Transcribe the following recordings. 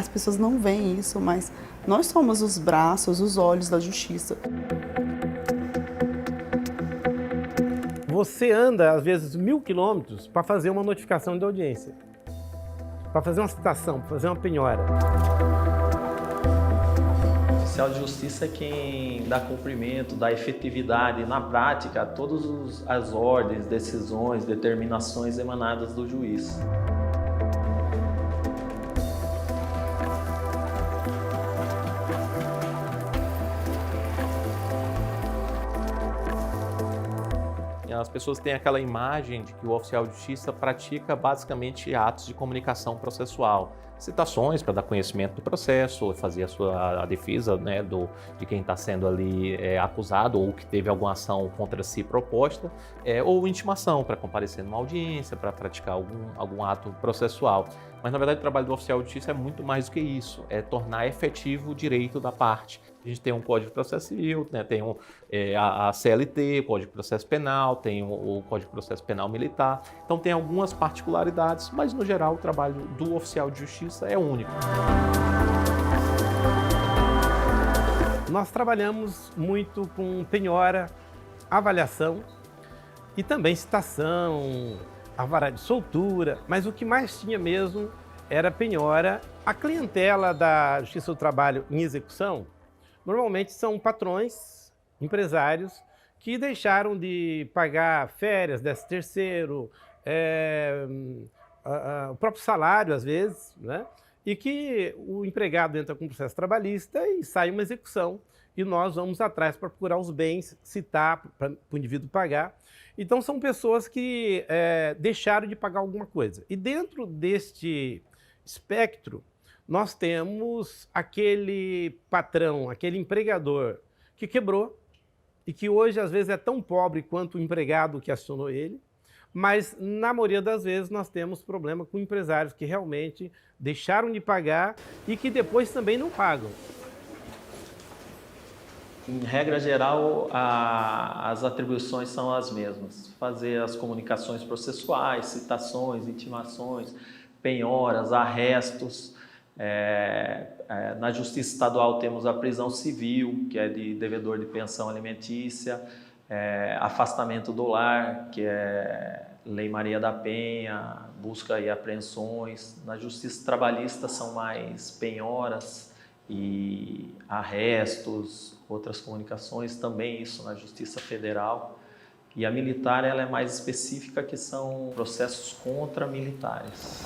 As pessoas não veem isso, mas nós somos os braços, os olhos da justiça. Você anda, às vezes, 1000 quilômetros para fazer uma notificação de audiência, para fazer uma citação, para fazer uma penhora. O oficial de justiça é quem dá cumprimento, dá efetividade na prática a todas as ordens, decisões, determinações emanadas do juiz. As pessoas têm aquela imagem de que o oficial de justiça pratica basicamente atos de comunicação processual, citações para dar conhecimento do processo, fazer a defesa, né, de quem está sendo ali acusado ou que teve alguma ação contra si proposta, ou intimação para comparecer numa audiência, para praticar algum ato processual. Mas, na verdade, o trabalho do oficial de justiça é muito mais do que isso, é tornar efetivo o direito da parte. A gente tem um Código de Processo Civil, né, tem a CLT, o Código de Processo Penal, tem o Código de Processo Penal Militar. Então, tem algumas particularidades, mas, no geral, o trabalho do oficial de justiça é único. Nós trabalhamos muito com penhora, avaliação e também citação, alvará de soltura, mas o que mais tinha mesmo era penhora. A clientela da Justiça do Trabalho em execução normalmente são patrões, empresários, que deixaram de pagar férias, 13º, o próprio salário às vezes, né? E que o empregado entra com um processo trabalhista e sai uma execução e nós vamos atrás para procurar os bens, citar para o indivíduo pagar. Então são pessoas que deixaram de pagar alguma coisa. E dentro deste espectro, nós temos aquele patrão, aquele empregador que quebrou e que hoje às vezes é tão pobre quanto o empregado que acionou ele, mas na maioria das vezes nós temos problema com empresários que realmente deixaram de pagar e que depois também não pagam. Em regra geral, as atribuições são as mesmas. Fazer as comunicações processuais, citações, intimações, penhoras, arrestos. Na Justiça Estadual temos a prisão civil, que é de devedor de pensão alimentícia, afastamento do lar, que é Lei Maria da Penha, busca e apreensões. Na Justiça Trabalhista são mais penhoras e arrestos, outras comunicações, também isso na Justiça Federal. E a militar ela é mais específica, que são processos contra militares.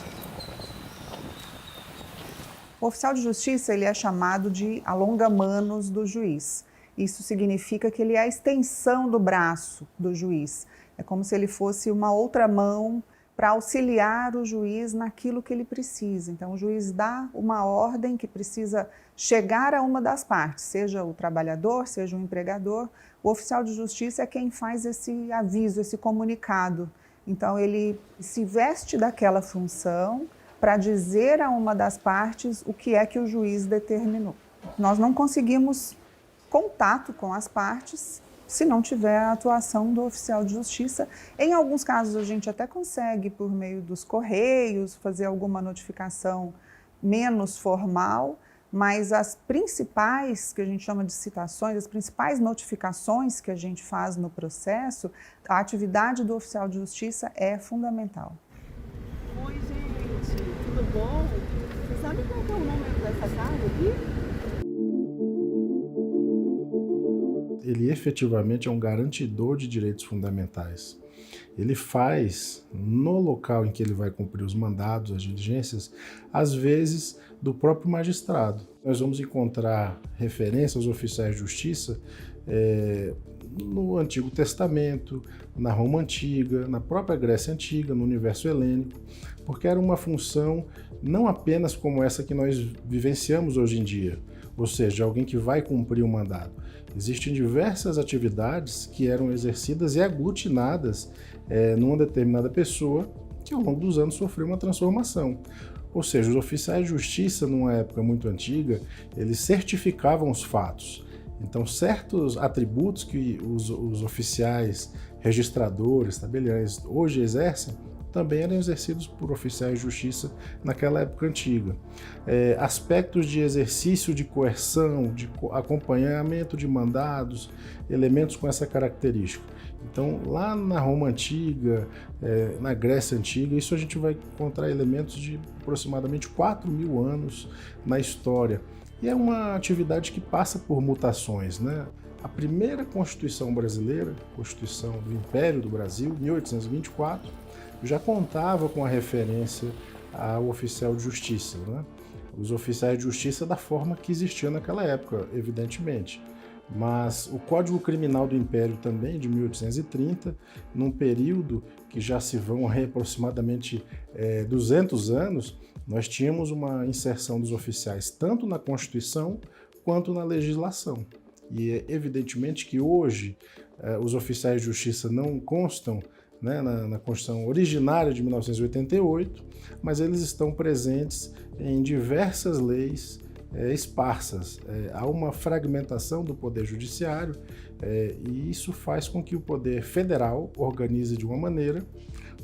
O oficial de justiça ele é chamado de alonga-manos do juiz. Isso significa que ele é a extensão do braço do juiz. É como se ele fosse uma outra mão para auxiliar o juiz naquilo que ele precisa. Então, o juiz dá uma ordem que precisa chegar a uma das partes, seja o trabalhador, seja o empregador. O oficial de justiça é quem faz esse aviso, esse comunicado. Então, ele se veste daquela função para dizer a uma das partes o que é que o juiz determinou. Nós não conseguimos contato com as partes se não tiver a atuação do oficial de justiça. Em alguns casos a gente até consegue, por meio dos correios, fazer alguma notificação menos formal, mas as principais, que a gente chama de citações, as principais notificações que a gente faz no processo, a atividade do oficial de justiça é fundamental. Oi, gente, tudo bom? Você sabe qual é o número dessa casa aqui? Ele efetivamente é um garantidor de direitos fundamentais. Ele faz, no local em que ele vai cumprir os mandados, as diligências, às vezes do próprio magistrado. Nós vamos encontrar referências aos oficiais de justiça no Antigo Testamento, na Roma Antiga, na própria Grécia Antiga, no universo helênico, porque era uma função não apenas como essa que nós vivenciamos hoje em dia, ou seja, alguém que vai cumprir um mandado. Existem diversas atividades que eram exercidas e aglutinadas numa determinada pessoa que ao longo dos anos sofreu uma transformação. Ou seja, os oficiais de justiça, numa época muito antiga, eles certificavam os fatos. Então, certos atributos que os oficiais registradores, tabeliães, hoje exercem, também eram exercidos por oficiais de justiça naquela época antiga. Aspectos de exercício de coerção, de acompanhamento de mandados, elementos com essa característica. Então, lá na Roma Antiga, na Grécia Antiga, isso a gente vai encontrar elementos de aproximadamente 4.000 anos na história. E é uma atividade que passa por mutações, né? A primeira Constituição brasileira, Constituição do Império do Brasil, 1824, já contava com a referência ao oficial de justiça, né? Os oficiais de justiça da forma que existia naquela época, evidentemente. Mas o Código Criminal do Império também, de 1830, num período que já se vão aproximadamente 200 anos, nós tínhamos uma inserção dos oficiais tanto na Constituição quanto na legislação. E é evidentemente que hoje os oficiais de justiça não constam, né, na Constituição originária de 1988, mas eles estão presentes em diversas leis esparsas. Há uma fragmentação do poder judiciário e isso faz com que o poder federal organize de uma maneira,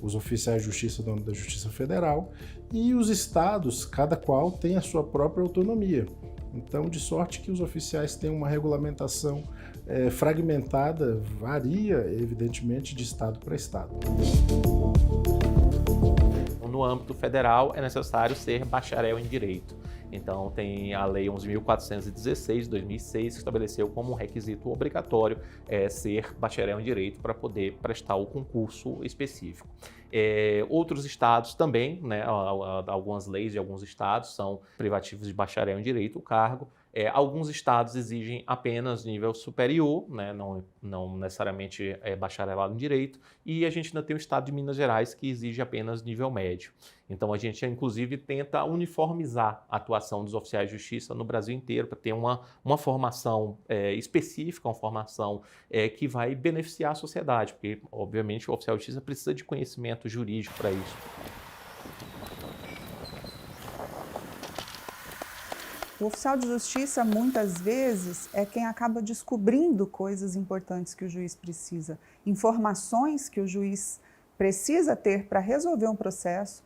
os oficiais de justiça, dono da Justiça Federal, e os estados, cada qual tem a sua própria autonomia. Então, de sorte que os oficiais têm uma regulamentação fragmentada, varia, evidentemente, de estado para estado. No âmbito federal, é necessário ser bacharel em Direito. Então, tem a Lei 11.416, de 2006, que estabeleceu como um requisito obrigatório ser bacharel em Direito para poder prestar o concurso específico. Outros estados também, né, algumas leis de alguns estados são privativos de bacharel em Direito, o cargo. Alguns estados exigem apenas nível superior, né, não necessariamente bacharelado em Direito, e a gente ainda tem o estado de Minas Gerais que exige apenas nível médio. Então a gente inclusive tenta uniformizar a atuação dos oficiais de justiça no Brasil inteiro para ter uma formação específica, uma formação que vai beneficiar a sociedade, porque obviamente o oficial de justiça precisa de conhecimento jurídico para isso. O oficial de justiça, muitas vezes, é quem acaba descobrindo coisas importantes que o juiz precisa, informações que o juiz precisa ter para resolver um processo,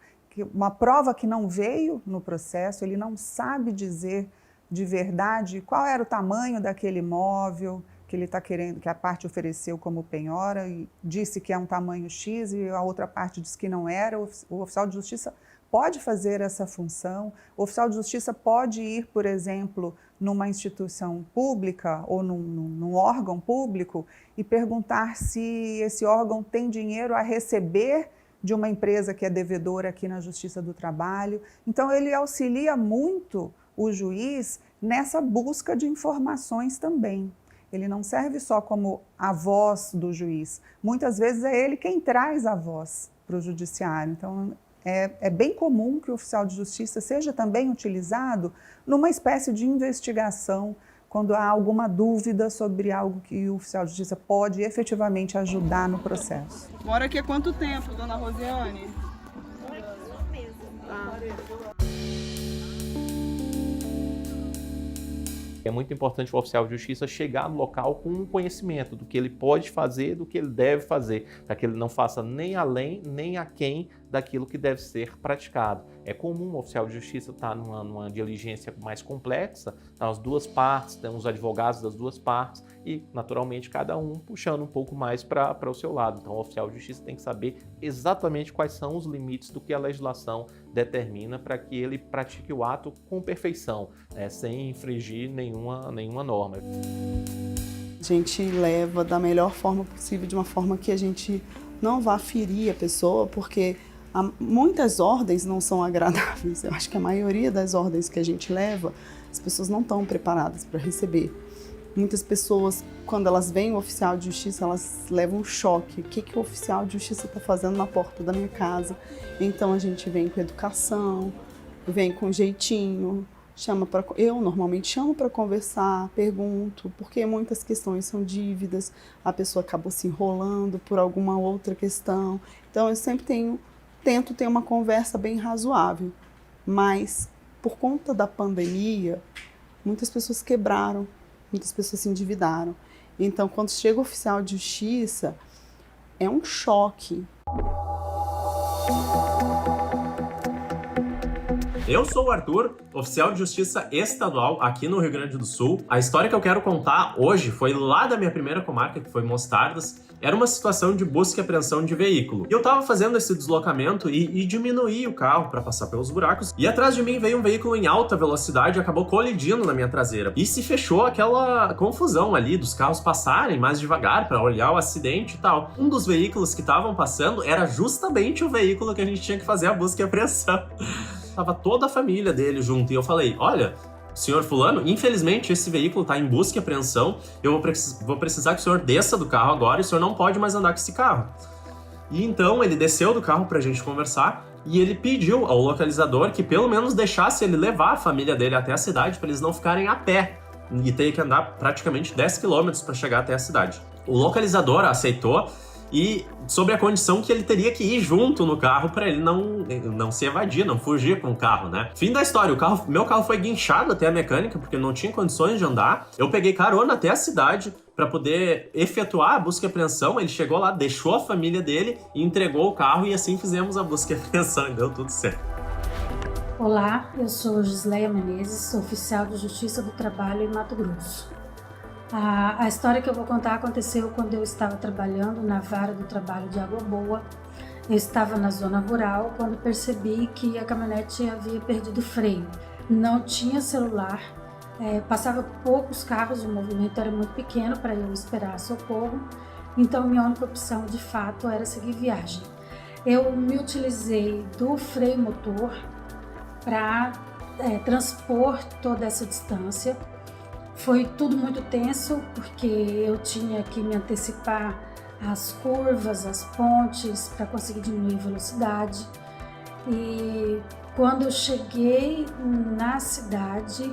uma prova que não veio no processo, ele não sabe dizer de verdade qual era o tamanho daquele imóvel que ele está querendo, que a parte ofereceu como penhora e disse que é um tamanho X e a outra parte disse que não era. O oficial de justiça pode fazer essa função. O oficial de justiça pode ir, por exemplo, numa instituição pública ou num órgão público e perguntar se esse órgão tem dinheiro a receber de uma empresa que é devedora aqui na Justiça do Trabalho. Então, ele auxilia muito o juiz nessa busca de informações também. Ele não serve só como a voz do juiz. Muitas vezes é ele quem traz a voz para o judiciário. Então, é bem comum que o oficial de justiça seja também utilizado numa espécie de investigação, quando há alguma dúvida sobre algo que o oficial de justiça pode efetivamente ajudar no processo. Mora aqui há quanto tempo, dona Rosiane? Um mês. É muito importante o oficial de justiça chegar no local com um conhecimento do que ele pode fazer, do que ele deve fazer, para que ele não faça nem além, nem aquém daquilo que deve ser praticado. É comum o oficial de justiça estar numa diligência mais complexa, as duas partes, tem os advogados das duas partes e, naturalmente, cada um puxando um pouco mais para o seu lado. Então, o oficial de justiça tem que saber exatamente quais são os limites do que a legislação determina para que ele pratique o ato com perfeição, sem infringir nenhuma norma. A gente leva da melhor forma possível, de uma forma que a gente não vá ferir a pessoa, porque muitas ordens não são agradáveis. Eu acho que a maioria das ordens que a gente leva, as pessoas não estão preparadas para receber. Muitas pessoas, quando elas veem o oficial de justiça, elas levam um choque. O que o oficial de justiça está fazendo na porta da minha casa? Então a gente vem com educação, vem com jeitinho, eu normalmente chamo para conversar, pergunto, porque muitas questões são dívidas, a pessoa acabou se enrolando por alguma outra questão. Então eu sempre tento ter uma conversa bem razoável, mas por conta da pandemia, muitas pessoas quebraram, muitas pessoas se endividaram. Então, quando chega o oficial de justiça, é um choque. Eu sou o Arthur, oficial de justiça estadual aqui no Rio Grande do Sul. A história que eu quero contar hoje foi lá da minha primeira comarca, que foi Mostardas. Era uma situação de busca e apreensão de veículo. E eu tava fazendo esse deslocamento e diminuí o carro para passar pelos buracos. E atrás de mim veio um veículo em alta velocidade e acabou colidindo na minha traseira. E se fechou aquela confusão ali dos carros passarem mais devagar para olhar o acidente e tal. Um dos veículos que estavam passando era justamente o veículo que a gente tinha que fazer a busca e apreensão. Tava toda a família dele junto e eu falei, olha, senhor fulano, infelizmente esse veículo está em busca e apreensão, eu vou precisar que o senhor desça do carro agora e o senhor não pode mais andar com esse carro. E então ele desceu do carro pra gente conversar e ele pediu ao localizador que pelo menos deixasse ele levar a família dele até a cidade para eles não ficarem a pé e ter que andar praticamente 10 quilômetros para chegar até a cidade. O localizador aceitou e sobre a condição que ele teria que ir junto no carro para ele não se evadir, não fugir com o carro, né? Fim da história, meu carro foi guinchado até a mecânica porque não tinha condições de andar. Eu peguei carona até a cidade para poder efetuar a busca e apreensão. Ele chegou lá, deixou a família dele e entregou o carro e assim fizemos a busca e apreensão e deu tudo certo. Olá, eu sou Gisleia Menezes, sou oficial de Justiça do Trabalho em Mato Grosso. A história que eu vou contar aconteceu quando eu estava trabalhando na Vara do Trabalho de Água Boa. Eu estava na zona rural quando percebi que a caminhonete havia perdido o freio. Não tinha celular, passava poucos carros, o movimento era muito pequeno para eu esperar socorro, então minha única opção de fato era seguir viagem. Eu me utilizei do freio motor para transpor toda essa distância. Foi tudo muito tenso, porque eu tinha que me antecipar às curvas, às pontes, para conseguir diminuir a velocidade. E quando eu cheguei na cidade,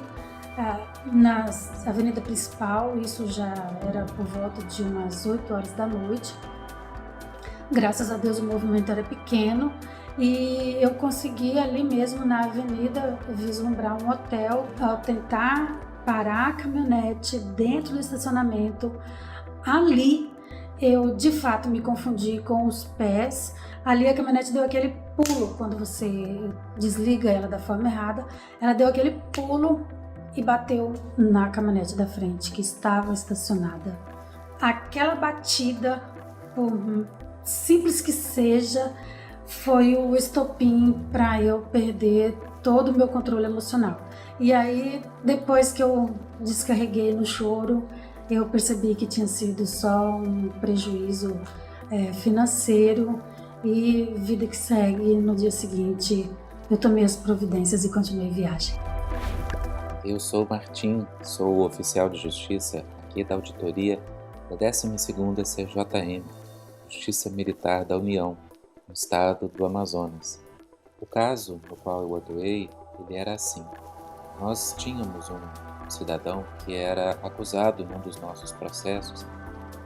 na avenida principal, isso já era por volta de umas 8 horas da noite, graças a Deus o movimento era pequeno, e eu consegui ali mesmo na avenida vislumbrar um hotel. Ao tentar parar a caminhonete dentro do estacionamento, ali eu de fato me confundi com os pés. Ali a caminhonete deu aquele pulo, quando você desliga ela da forma errada, ela deu aquele pulo e bateu na caminhonete da frente que estava estacionada. Aquela batida, por simples que seja, foi o estopim para eu perder todo o meu controle emocional. E aí, depois que eu descarreguei no choro, eu percebi que tinha sido só um prejuízo financeiro e vida que segue. No dia seguinte, eu tomei as providências e continuei viagem. Eu sou o Martim, sou o oficial de justiça aqui da auditoria da 12ª CJM, Justiça Militar da União, no estado do Amazonas. O caso no qual eu atuei, ele era assim. Nós tínhamos um cidadão que era acusado num dos nossos processos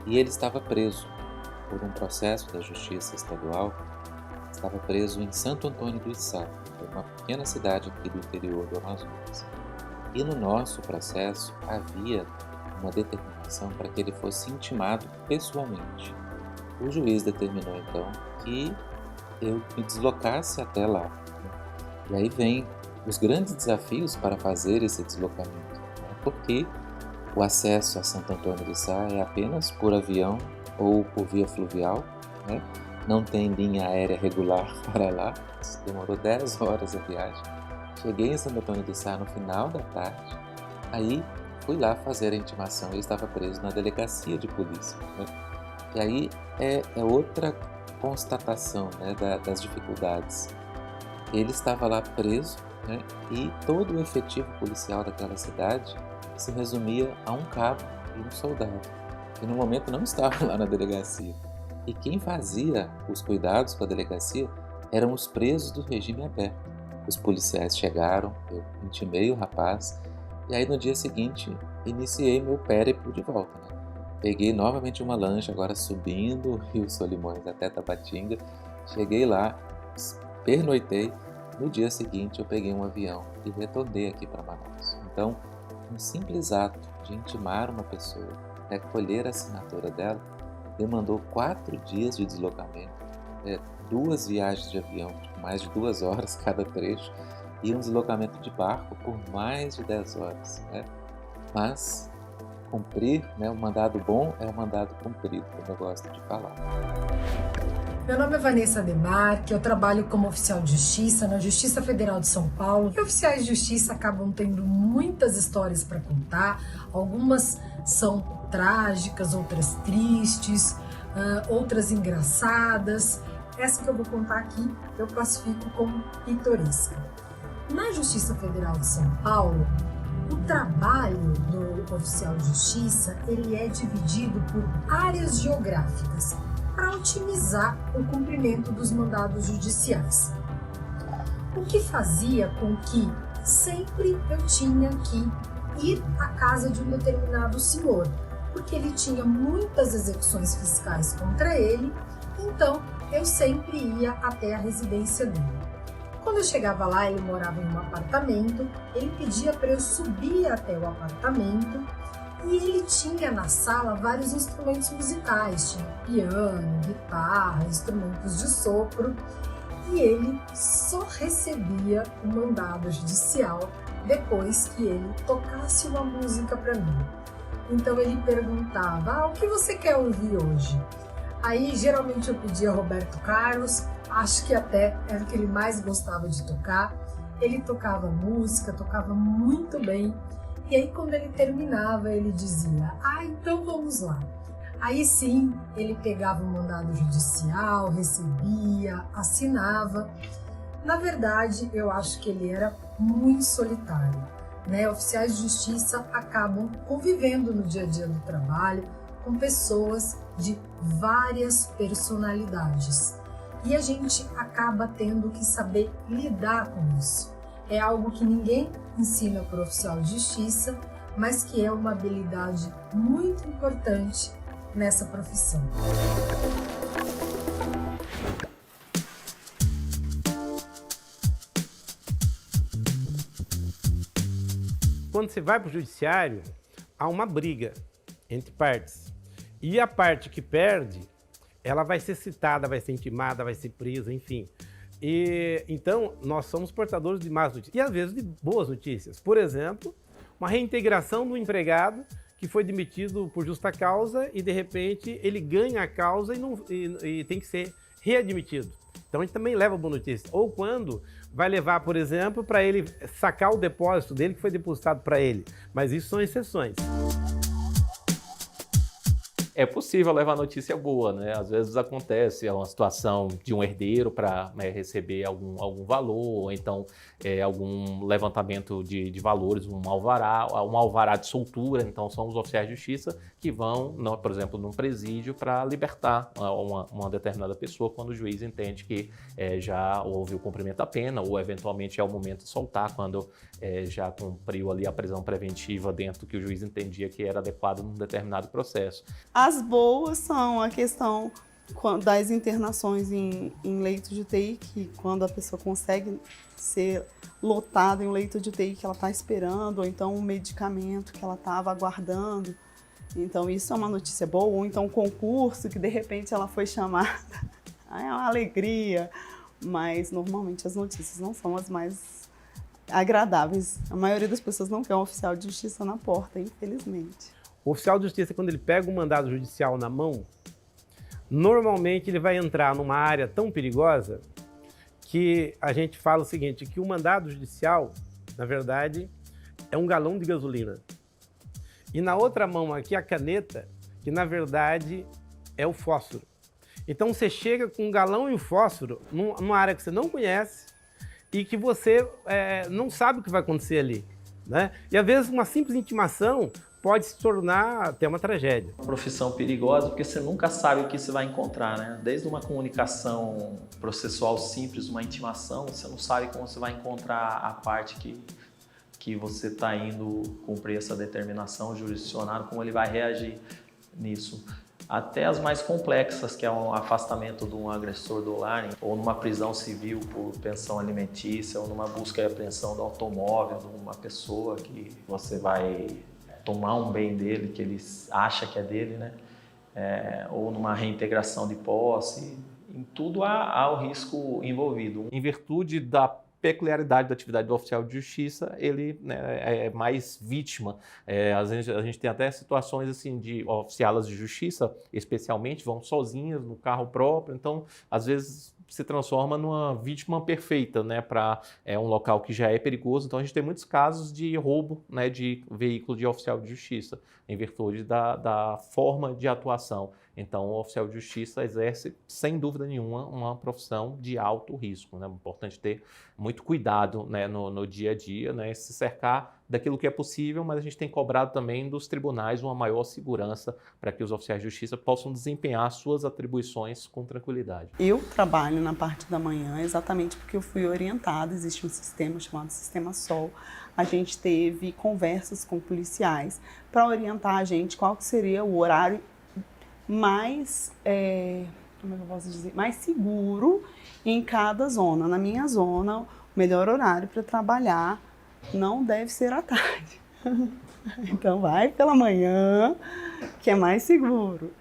e ele estava preso por um processo da Justiça Estadual. Estava preso em Santo Antônio do Içá, uma pequena cidade aqui do interior do Amazonas. E no nosso processo havia uma determinação para que ele fosse intimado pessoalmente. O juiz determinou então que eu me deslocasse até lá. E aí vem os grandes desafios para fazer esse deslocamento, porque o acesso a Santo Antônio do Içá é apenas por avião ou por via fluvial, né? Não tem linha aérea regular para lá. Demorou 10 horas a viagem. Cheguei em Santo Antônio do Içá no final da tarde, aí fui lá fazer a intimação. Eu estava preso na delegacia de polícia, né? E aí é outra constatação, né, das dificuldades. Ele estava lá preso, né, e todo o efetivo policial daquela cidade se resumia a um cabo e um soldado, que no momento não estavam lá na delegacia. E quem fazia os cuidados com a delegacia eram os presos do regime aberto. Os policiais chegaram, eu intimei o rapaz, e aí no dia seguinte iniciei meu périplo de volta, né? Peguei novamente uma lancha, agora subindo o Rio Solimões até Tabatinga. Cheguei lá, pernoitei. No dia seguinte eu peguei um avião e retornei aqui para Manaus. Então, um simples ato de intimar uma pessoa, recolher a assinatura dela, demandou 4 dias de deslocamento, 2 viagens de avião, mais de 2 horas cada trecho, e um deslocamento de barco por mais de 10 horas, né? Mas cumprir, né, o mandado bom é o mandado cumprido, como eu gosto de falar. Meu nome é Vanessa Demarque, eu trabalho como oficial de justiça na Justiça Federal de São Paulo. E oficiais de justiça acabam tendo muitas histórias para contar, algumas são trágicas, outras tristes, outras engraçadas. Essa que eu vou contar aqui eu classifico como pitoresca. Na Justiça Federal de São Paulo, o trabalho do oficial de justiça ele é dividido por áreas geográficas para otimizar o cumprimento dos mandados judiciais. O que fazia com que sempre eu tinha que ir à casa de um determinado senhor, porque ele tinha muitas execuções fiscais contra ele, então eu sempre ia até a residência dele. Quando eu chegava lá, ele morava em um apartamento, ele pedia para eu subir até o apartamento e ele tinha na sala vários instrumentos musicais, tinha piano, guitarra, instrumentos de sopro, e ele só recebia o mandado judicial depois que ele tocasse uma música para mim. Então ele perguntava, o que você quer ouvir hoje? Aí geralmente eu pedia Roberto Carlos, acho que até era o que ele mais gostava de tocar. Ele tocava música, tocava muito bem. E aí quando ele terminava, ele dizia, então vamos lá. Aí sim, ele pegava o mandado judicial, recebia, assinava. Na verdade, eu acho que ele era muito solitário, né? Oficiais de justiça acabam convivendo no dia a dia do trabalho com pessoas de várias personalidades. E a gente acaba tendo que saber lidar com isso. É algo que ninguém ensina para o oficial de justiça, mas que é uma habilidade muito importante nessa profissão. Quando você vai para o judiciário, há uma briga entre partes. E a parte que perde, ela vai ser citada, vai ser intimada, vai ser presa, enfim. E então, nós somos portadores de más notícias e às vezes de boas notícias. Por exemplo, uma reintegração do empregado que foi demitido por justa causa e de repente ele ganha a causa e tem que ser readmitido. Então a gente também leva boa notícia. Ou quando vai levar, por exemplo, para ele sacar o depósito dele que foi depositado para ele. Mas isso são exceções. É possível levar notícia boa, né? Às vezes acontece uma situação de um herdeiro para receber algum valor, ou então algum levantamento de valores, um alvará de soltura. Então são os oficiais de justiça que vão, por exemplo, num presídio para libertar uma determinada pessoa quando o juiz entende que já houve o cumprimento da pena, ou eventualmente é o momento de soltar quando já cumpriu ali a prisão preventiva dentro do que o juiz entendia que era adequado num determinado processo. As boas são a questão das internações em leito de UTI, que quando a pessoa consegue ser lotada em um leito de UTI que ela está esperando, ou então um medicamento que ela estava aguardando. Então isso é uma notícia boa, ou então um concurso que de repente ela foi chamada. É uma alegria, mas normalmente as notícias não são as mais agradáveis. A maioria das pessoas não quer um oficial de justiça na porta, infelizmente. O oficial de justiça, quando ele pega um mandado judicial na mão, normalmente ele vai entrar numa área tão perigosa que a gente fala o seguinte, que o mandado judicial, na verdade, é um galão de gasolina. E na outra mão aqui a caneta, que na verdade é o fósforo. Então você chega com um galão e um fósforo numa área que você não conhece e que você não sabe o que vai acontecer ali, né? E às vezes uma simples intimação pode se tornar até uma tragédia. Uma profissão perigosa porque você nunca sabe o que você vai encontrar, né? Desde uma comunicação processual simples, uma intimação, você não sabe como você vai encontrar a parte que você está indo cumprir essa determinação, o jurisdicionário, como ele vai reagir nisso. Até as mais complexas, que é um afastamento de um agressor do lar, ou numa prisão civil por pensão alimentícia, ou numa busca e apreensão do automóvel de uma pessoa que você vai tomar um bem dele, que ele acha que é dele, né? Ou numa reintegração de posse. Em tudo há o risco envolvido. Em virtude da peculiaridade da atividade do oficial de justiça, ele, né, é mais vítima. Às vezes a gente tem até situações assim de oficialas de justiça, especialmente, vão sozinhas no carro próprio, então às vezes se transforma numa vítima perfeita, né, para um local que já é perigoso. Então a gente tem muitos casos de roubo, né, de veículo de oficial de justiça, em virtude da forma de atuação. Então o oficial de justiça exerce, sem dúvida nenhuma, uma profissão de alto risco, né? É importante ter muito cuidado, né, no dia a dia, né, se cercar daquilo que é possível, mas a gente tem cobrado também dos tribunais uma maior segurança para que os oficiais de justiça possam desempenhar suas atribuições com tranquilidade. Eu trabalho na parte da manhã exatamente porque eu fui orientada, existe um sistema chamado Sistema Sol. A gente teve conversas com policiais para orientar a gente qual que seria o horário mais, como é que eu posso dizer, mais seguro em cada zona. Na minha zona, o melhor horário para trabalhar não deve ser à tarde. Então vai pela manhã, que é mais seguro.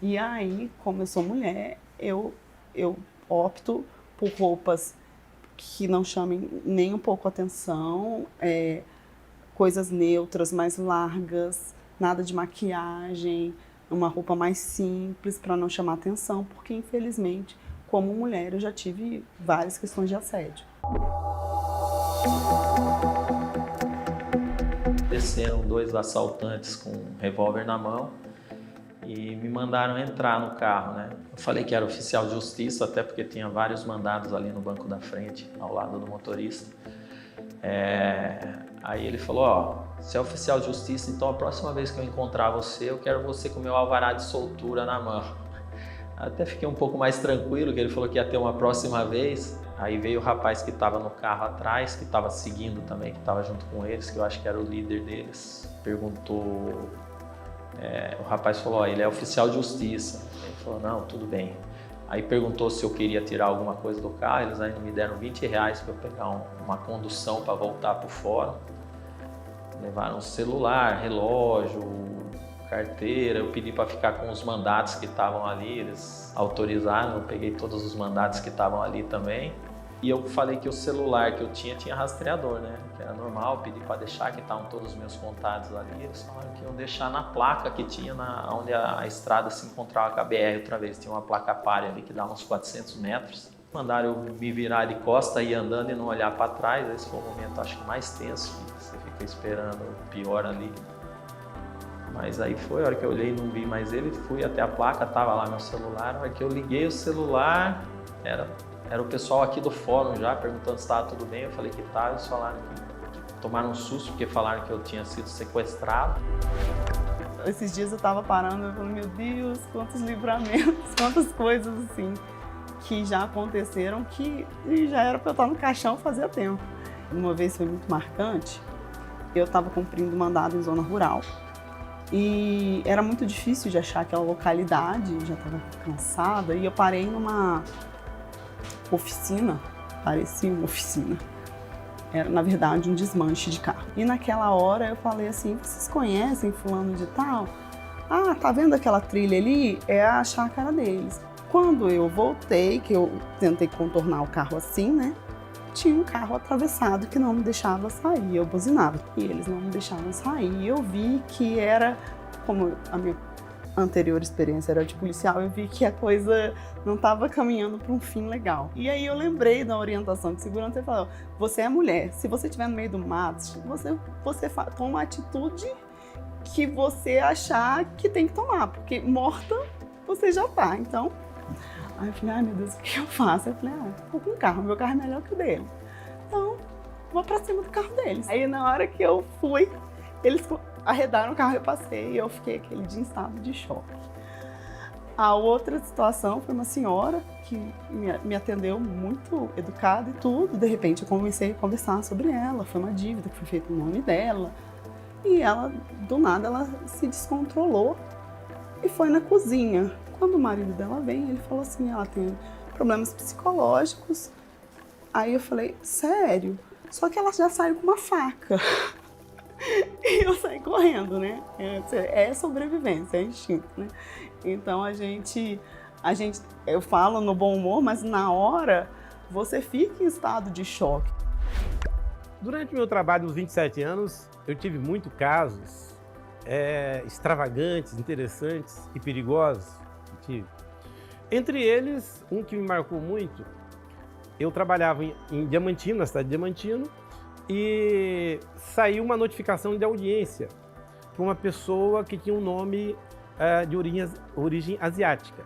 E aí, como eu sou mulher, eu opto por roupas que não chamem nem um pouco atenção, coisas neutras, mais largas, nada de maquiagem, uma roupa mais simples para não chamar atenção, porque infelizmente, como mulher, eu já tive várias questões de assédio. Desceram 2 assaltantes com um revólver na mão e me mandaram entrar no carro, né? Eu falei que era oficial de justiça, até porque tinha vários mandados ali no banco da frente, ao lado do motorista. Aí ele falou, ó, você é oficial de justiça, então a próxima vez que eu encontrar você, eu quero você com o meu alvará de soltura na mão. Até fiquei um pouco mais tranquilo, que ele falou que ia ter uma próxima vez. Aí veio o rapaz que estava no carro atrás, que estava seguindo também, que estava junto com eles, que eu acho que era o líder deles. Perguntou, o rapaz falou, ó, ele é oficial de justiça. Ele falou, não, tudo bem. Aí perguntou se eu queria tirar alguma coisa do carro, eles ainda me deram R$20 para eu pegar uma condução para voltar para o fórum. Levaram celular, relógio, carteira, eu pedi para ficar com os mandados que estavam ali, eles autorizaram, eu peguei todos os mandados que estavam ali também. E eu falei que o celular que eu tinha rastreador, né? Que era normal, pedi para deixar, que estavam todos os meus contatos ali. Eles falaram que iam deixar na placa que tinha onde a estrada se encontrava com a BR outra vez. Tinha uma placa pare ali que dá uns 400 metros. Mandaram eu me virar de costa, ir andando e não olhar para trás. Esse foi o momento, acho que mais tenso, que você fica esperando o pior ali. Mas aí foi, a hora que eu olhei e não vi mais ele, fui até a placa, tava lá meu celular. A hora que eu liguei o celular, era o pessoal aqui do fórum já, perguntando se estava tudo bem. Eu falei que estava, eles falaram que tomaram um susto, porque falaram que eu tinha sido sequestrado. Esses dias eu estava parando e falando, meu Deus, quantos livramentos, quantas coisas assim que já aconteceram que já era para eu estar no caixão fazia tempo. Uma vez foi muito marcante, eu estava cumprindo mandado em zona rural e era muito difícil de achar aquela localidade, já estava cansada e eu parei numa oficina, parecia uma oficina. Era, na verdade, um desmanche de carro. E naquela hora eu falei assim, vocês conhecem fulano de tal? Ah, tá vendo aquela trilha ali? É a chácara deles. Quando eu voltei, que eu tentei contornar o carro assim, né? Tinha um carro atravessado que não me deixava sair, eu buzinava. E eles não me deixavam sair. E eu vi que era, como a minha anterior experiência era de policial, eu vi que a coisa não estava caminhando para um fim legal. E aí eu lembrei da orientação de segurança e falou, você é mulher, se você estiver no meio do mato, você toma uma atitude que você achar que tem que tomar, porque morta você já tá. Então, aí eu falei, ai meu Deus, o que eu faço? Eu falei, tô com um carro, meu carro é melhor que o dele. Então, vou para cima do carro deles. Aí na hora que eu fui, eles arredaram o carro, eu passei e eu fiquei aquele dia em estado de choque. A outra situação foi uma senhora que me atendeu muito educada e tudo. De repente eu comecei a conversar sobre ela, foi uma dívida que foi feita no nome dela. E ela, do nada, ela se descontrolou e foi na cozinha. Quando o marido dela veio, ele falou assim, ela tem problemas psicológicos. Aí eu falei, sério? Só que ela já saiu com uma faca. E eu saí correndo, né? É sobrevivência, é instinto, né? Então eu falo no bom humor, mas na hora você fica em estado de choque. Durante o meu trabalho dos 27 anos, eu tive muitos casos extravagantes, interessantes e perigosos. Entre eles, um que me marcou muito, eu trabalhava em Diamantino, na cidade de Diamantino, e saiu uma notificação de audiência para uma pessoa que tinha um nome de origem asiática.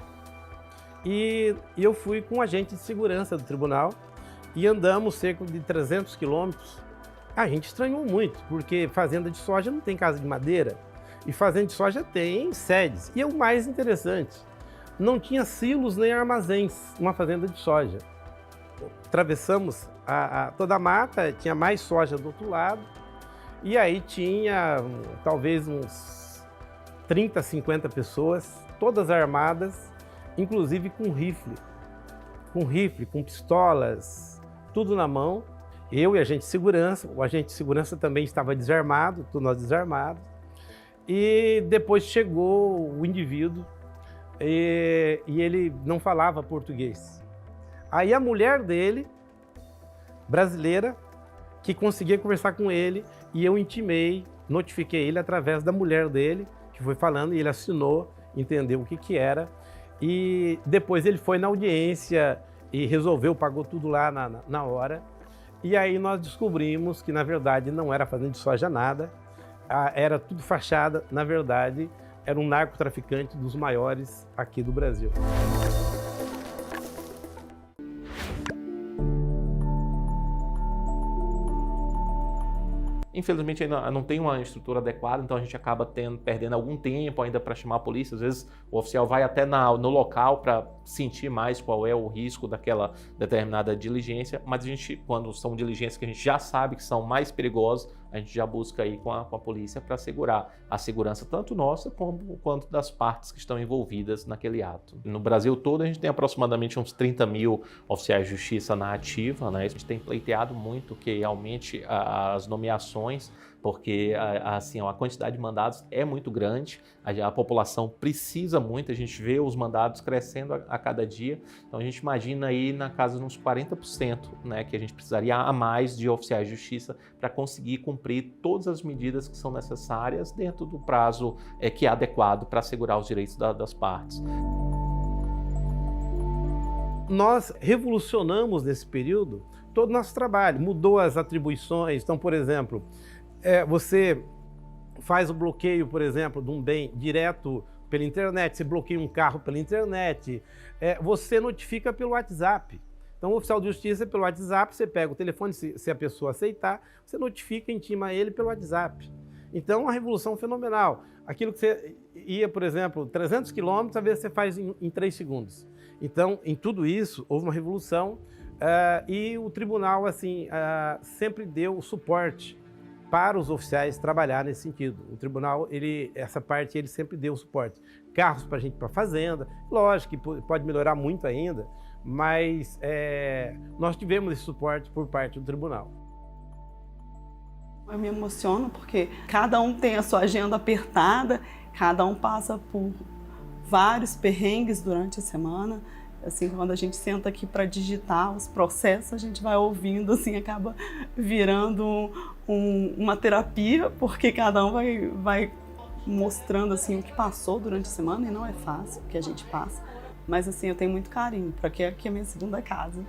E eu fui com um agente de segurança do tribunal e andamos cerca de 300 quilômetros. A gente estranhou muito, porque fazenda de soja não tem casa de madeira e fazenda de soja tem sedes. E o mais interessante, não tinha silos nem armazéns, uma fazenda de soja. Atravessamos toda a mata, tinha mais soja do outro lado, e aí tinha talvez uns 30, 50 pessoas, todas armadas, inclusive com rifle, com pistolas, tudo na mão. Eu e agente de segurança, o agente de segurança também estava desarmado, todos nós desarmados. E depois chegou o indivíduo e ele não falava português. Aí a mulher dele, brasileira, que conseguia conversar com ele, e eu notifiquei ele através da mulher dele, que foi falando, e ele assinou, entendeu o que era. E depois ele foi na audiência e resolveu, pagou tudo lá na hora. E aí nós descobrimos que, na verdade, não era fazenda de soja nada, era tudo fachada, na verdade, era um narcotraficante dos maiores aqui do Brasil. Infelizmente ainda não tem uma estrutura adequada, então a gente acaba perdendo algum tempo ainda para chamar a polícia. Às vezes o oficial vai até no local para sentir mais qual é o risco daquela determinada diligência, mas a gente, quando são diligências que a gente já sabe que são mais perigosas, a gente já busca aí com a polícia para assegurar a segurança tanto nossa quanto das partes que estão envolvidas naquele ato. No Brasil todo a gente tem aproximadamente uns 30 mil oficiais de justiça na ativa, né? A gente tem pleiteado muito que aumente as nomeações, porque assim, a quantidade de mandados é muito grande, a população precisa muito, a gente vê os mandados crescendo a cada dia, então a gente imagina aí na casa de uns 40%, né, que a gente precisaria a mais de oficiais de justiça para conseguir cumprir todas as medidas que são necessárias dentro do prazo que é adequado para assegurar os direitos das partes. Nós revolucionamos nesse período todo o nosso trabalho, mudou as atribuições. Então, por exemplo, você faz o bloqueio, por exemplo, de um bem direto pela internet, você bloqueia um carro pela internet, você notifica pelo WhatsApp. Então, o oficial de justiça, pelo WhatsApp, você pega o telefone, se a pessoa aceitar, você notifica, intima ele pelo WhatsApp. Então, uma revolução fenomenal. Aquilo que você ia, por exemplo, 300 quilômetros, às vezes você faz em 3 segundos. Então, em tudo isso, houve uma revolução e o tribunal assim, sempre deu suporte para os oficiais trabalhar nesse sentido. O tribunal, essa parte, ele sempre deu suporte. Carros para a gente ir para a fazenda, lógico que pode melhorar muito ainda, mas nós tivemos esse suporte por parte do tribunal. Eu me emociono porque cada um tem a sua agenda apertada, cada um passa por vários perrengues durante a semana. Assim, quando a gente senta aqui para digitar os processos, a gente vai ouvindo, assim, acaba virando uma terapia, porque cada um vai mostrando assim o que passou durante a semana, e não é fácil o que a gente passa. Mas assim, eu tenho muito carinho, porque aqui é a minha segunda casa.